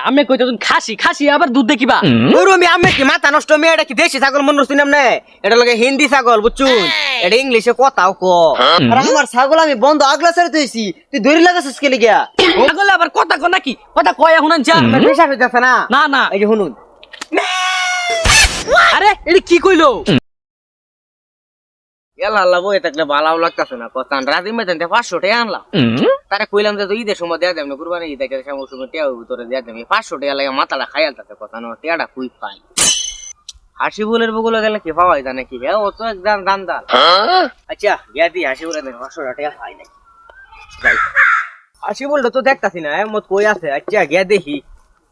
আমি কইতে তুমি খাসি খাসি আবার দুধ দেখিবা ওর আমি কি মাথা নষ্ট মেয়েটা কি দেশি ছাগল মনে রসুন না এটা লাগে হিন্দি ছাগল বুঝছুন এটা ইংলিশে কথাও ক আর আমার ছাগল আমি বন্ধ আগলা ছেড়ে দিয়েছি তুই ধরে লাগাছিস কে লিগা ছাগলে আবার কথা কয় নাকি কথা কয় এখন যা পেশা হইতাছে না না না এই যে শুনুন আরে এটা কি কইলো এলা আল্লাহ বই থাকলে ভালো লাগতাছে না কথা রাজি মেতেন 500 টাকা আনলাম তারে কইলাম যে তুই ঈদের সময় দেয়া দেব না কুরবানি ঈদ থেকে সময় সময় টিয়া তোরে দেয়া দেব 500 টাকা লাগে মাথাটা খাইয়ালতাছে কথা না টিয়াটা কই পাই হাসিবুলের বগুলো গেলে কি পাওয়া যায় নাকি হ্যাঁ ও তো একদম দান্দাল আচ্ছা গিয়া দি হাসিবুলের 500 টাকা পাই নাই হাসিবুলটা তো দেখতাছি না মত কই আছে আচ্ছা গিয়া দেখি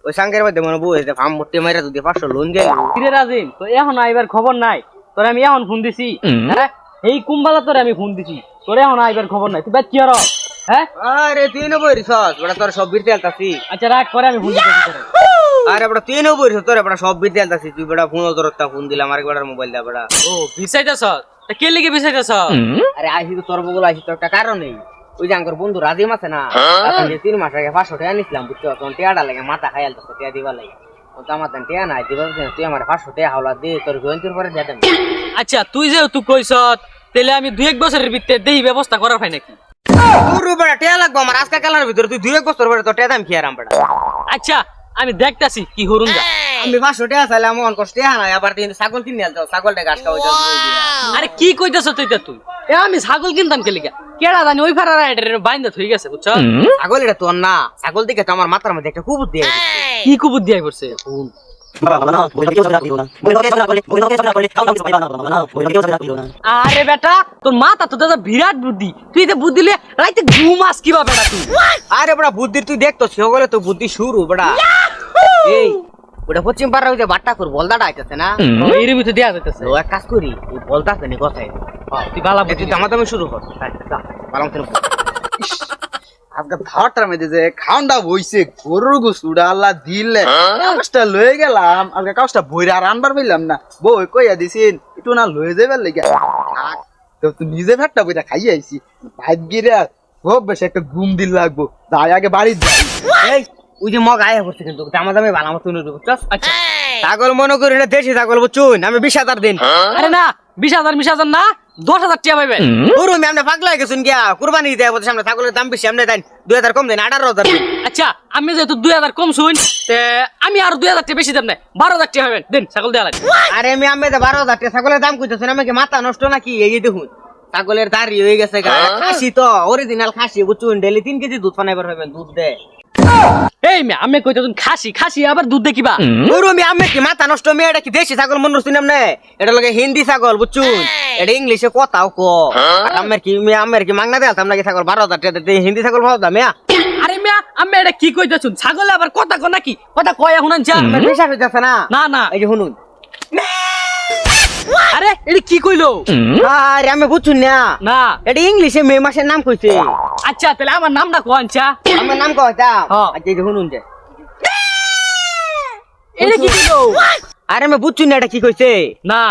ওই সাঙ্গের মধ্যে মনে বই যে ফার্ম মুট্টি মাইরা যদি 500 লোন দেয় কিরে রাজিম তো এখন আইবার খবর নাই তোরে আমি এখন ফোন দিছি হ্যাঁ এই কুম্বালা তোরে আমি ফোন দিছি তোরে এখন আইবার খবর নাই তুই বাদ কি আর হ্যাঁ আরে তুই নো বইরিছস বড় তোর সব বিরতে আলতাছি আচ্ছা রাগ করে আমি ফোন দিতেছি তোরে আরে বড় তুই নো বইরিছস তোরে বড় সব বিরতে আলতাছি তুই বড় ফোন ধরতা ফোন দিলাম আর বড় মোবাইল দা বড় ও বিসাইতাছ তা কে লিগে বিসাইতাছ আরে আইছি তো তোর বগুলো আইছি তো একটা কারণ নেই ওই যে আঙ্কর বন্ধু রাজিম আছে না তখন যে 3 মাস আগে 500 টাকা নিছিলাম বুঝছো তখন টিয়াটা লাগে মাথা খাইয়ালতাছে টিয়া দিবা লাগে ও তো আমার টিয়া নাই দিবা তুই আমার 500 টাকা হাওলা দে তোর জয়েন্টের পরে দিয়ে দেব আচ্ছা তুই যে তুই কইছ তাহলে আমি 2-1 বছরের ভিতরে দেই ব্যবস্থা করার পাই নাকি পুরো বড় টিয়া লাগবে আমার আজকে কালার ভিতরে তুই 2-1 বছর পরে তো টিয়া দাম কি আরাম বড় আচ্ছা আমি দেখতাছি কি হরুন যা আমি 500 টাকা চাইলাম মন কষ্ট টিয়া নাই আবার তুই ছাগল কিনে আলতো ছাগলটা ঘাস খাওয়া যাবে আরে কি কইতাছ তুই আমি ছাগল কিনতাম কে লিগা কেডা জানি ওই ফারা রাইডার বাইন্দা থই গেছে বুঝছ ছাগল এটা তোর না ছাগল দিকে তো আমার মাথার মধ্যে একটা কুবুত দিয়ে কি কুবুত দিয়া পড়ছে আরে বেটা তোর মাথা তো দাদা বিরাট বুদ্ধি তুই তো বুদ্ধি লে রাইতে ঘুমাস কিভাবে বেটা তুই আরে বড় বুদ্ধির তুই দেখতো সেগুলো তো বুদ্ধি শুরু বড়া এই ওটা পশ্চিম পাড়া ওই যে বাট্টা কর বলদাটা আইতাছে না এর ভিতরে দেয়া যাইতাছে ও এক কাজ করি এই বলদাতে নি কথাই তুই বালা তুই দামাদামি শুরু কর পালং করে আজকে ধারটার মধ্যে যে খাওয়াটা বইছে গরুর গুসুড়া আল্লাহ দিলে কাজটা লয়ে গেলাম আজকে কাজটা বইরে আর আনবার পাইলাম না বই কইয়া দিছিন একটু না লয়ে যাবার লেগে তো তুই নিজে ভাতটা বইটা খাইয়ে আইছি ভাত গিরে খুব বেশি একটা ঘুম দিল লাগবো যাই আগে বাড়ি যাই এই ওই যে মগ আয়া করছে কিন্তু দামাদামি ভালো মতো নিয়ে বুঝছস আচ্ছা ছাগল মনে করি না দেশি ছাগল বুঝছুন আমি 20,000 দিন আরে না 20,000 না 10,000 টাকা পাইবে ওর আমি আমরা পাগলা হয়ে গেছুন গিয়া কুরবানি দেয় বলতে সামনে ছাগলের দাম বেশি আমরা দেন 2,000 কম দেন 18,000 দিন আচ্ছা আমি যেহেতু 2,000 কম শুন আমি আর 2,000 টাকা বেশি দেব না 12,000 টাকা হবেন দেন ছাগল দেয়া লাগে আরে আমি 12,000 টাকা ছাগলের দাম কইতেছেন আমাকে মাথা নষ্ট নাকি এই যে দেখুন ছাগলের দাড়ি হয়ে গেছে গা খাসি তো অরিজিনাল খাসি বুঝছুন ডেইলি 3 কেজি দুধ বানাইবার হবেন দুধ দে এই আমি কইতে তুমি খাসি খাসি আবার দুধ দেখিবা ওর আমি কি মাথা নষ্ট মেয়েটা কি দেশি ছাগল মনে রসুন না এটা লাগে হিন্দি ছাগল বুঝছুন এটা ইংলিশে কথাও ক আমার কি মাংনা দেয় নাকি ছাগল 12,000 টাকা হিন্দি ছাগল ভালো দাম আরে আমি এটা কি কইতেছুন ছাগলে আবার কথা কয় নাকি কথা কয় শুনান যা পেশা হইতাছে না না না এই যে শুনুন আরে এটা কি কইলো আরে আমি বুঝছুন না না এটা ইংলিশে মে মাসের নাম কইছে আচ্ছা তাহলে আমার নামটা কো আনছা আমার নাম কয়টা হ্যাঁ। আচ্ছা এই যে শুনুন যে এটা কি কইলো আরে আমি বুঝছুন না এটা কি কইছে না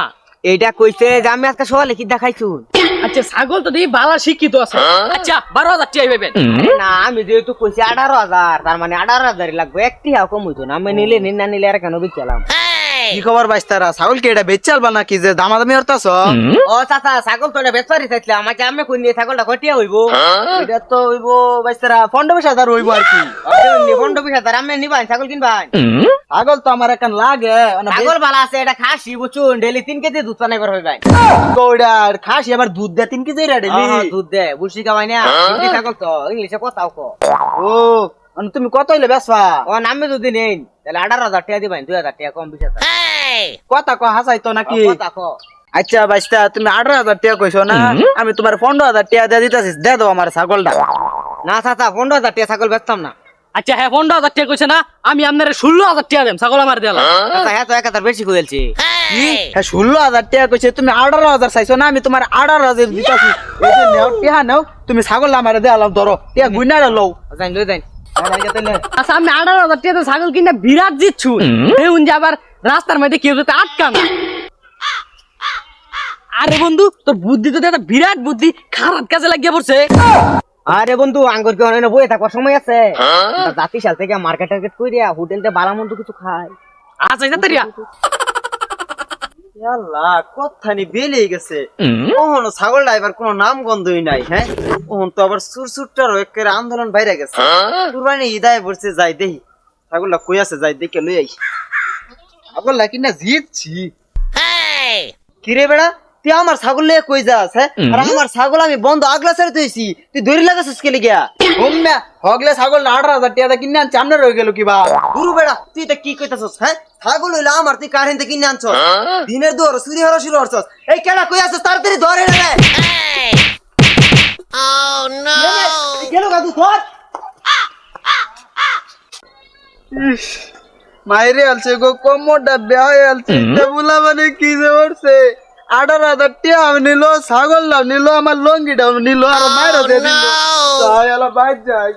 এইটা কইছে যে আমি আজকে সকালে কি দেখাইছুন আচ্ছা ছাগল তো দেখি বালা শিক্ষিত আছে আচ্ছা 12,000 টাকা পাইবেন না আমি যেহেতু কইছি 18,000 তার মানে 18,000 লাগবে একটি হাও কম হইতো না আমি নিলে নিন না নিলে আর কেন বেচালাম কি খবর বাইস্তারা ছাগল কি এটা বেচাল বা নাকি যে দামাদামি হরতাছ ও চাচা ছাগল তো এটা বেচপারি চাইছিলাম আমাকে আমি কই নিয়ে ছাগলটা কটিয়া হইব এটা তো হইব বাইস্তারা 15,000 হইব আর কি 15,000 আমি নিবাই ছাগল কিনবাই ছাগল তো আমার এখন লাগে ছাগল ভালো আছে এটা খাসি বুঝুন ডেইলি 3 কেজি দুধ বানাইবার হইবাই ওইটা খাসি আবার দুধ দেয় 3 কেজি রে ডেলি দুধ দে বুঝছি কামাই না হিন্দি ছাগল তো ইংলিশে কথাও কো ও তুমি কত হইলে বেচবা ও নামে যদি নেন তাহলে 18,000 টাকা দিবাই 2,000 টাকা কম 20,000 কথা কো হাসাই তো নাকি কথা কো আচ্ছা বাইস্তা তুমি 18,000 টাকা কইছো না আমি তোমার 15,000 টাকা দিয়ে দিতেছি দে দাও আমার ছাগলটা না চাচা 15,000 টাকা ছাগল বেচতাম না আচ্ছা হ্যাঁ 15,000 টাকা কইছে না আমি আপনারে 16,000 টাকা দেম ছাগল আমার দেলা চাচা হ্যাঁ তো 1,000 বেশি কইলছি হ্যাঁ 16,000 টাকা কইছে তুমি 18,000 চাইছো না আমি তোমার 18,000 দিতেছি এই যে নাও টিহা নাও তুমি ছাগল আমারে দেলাম ধরো টিয়া গুইনারে লও জান লই দেন আচ্ছা আমি 18,000 টাকা ছাগল কিনা বিরাট জিতছু দেউন যে আবার রাস্তার মধ্যে কেউ যেতে আটকা না আরে বন্ধু তোর বুদ্ধি তো একটা বিরাট বুদ্ধি খারাপ কাজে লাগিয়ে পড়ছে আরে বন্ধু আঙ্গুর কি অনেক বইয়ে থাকবার সময় আছে জাতি সাল থেকে মার্কেট টার্গেট কইরা হোটেলতে বালা মন্দ কিছু খাই আচ্ছা যাত্রিয়া আল্লাহ কথানি বেলিয়ে গেছে ওহন ছাগল ড্রাইভার কোনো নাম গন্ধই নাই হ্যাঁ ওহন তো আবার সুরসুরটার একের আন্দোলন বাইরে গেছে কুরবানি ইদায় পড়ছে যাই দেই ছাগলটা কই আছে যাই দেখে লই আইস ছাগলটা কিনা জিতছি কিরে বেড়া তুই আমার ছাগল নিয়ে কই যাস হ্যাঁ আর আমার ছাগল আমি বন্ধ আগলা ছেড়ে তুইছি তুই ধরে লাগাছিস কে লিগা হোমনা হগলে ছাগল 18,000 টাকা কিনে আনছি আমনে রয়ে গেল কি বা গুরু বেড়া তুই এটা কি কইতাছস হ্যাঁ ছাগল হইলা আমার তুই কারেন্ট থেকে কিনে আনছস দিনের দোর চুরি হরা শুরু করছস এই কেডা কই আছস তাড়াতাড়ি ধরে রে ও নো গেল গাদু ধর মাইরে আলছে গো কোমরটা বেয়া আলছে বুলা মানে কি যে করছে 18,000 টাকা নিল ছাগল নিল আমার লঙ্গিটা নিল আর মাইরা দিয়ে দিল তাই আলা বাইর যায়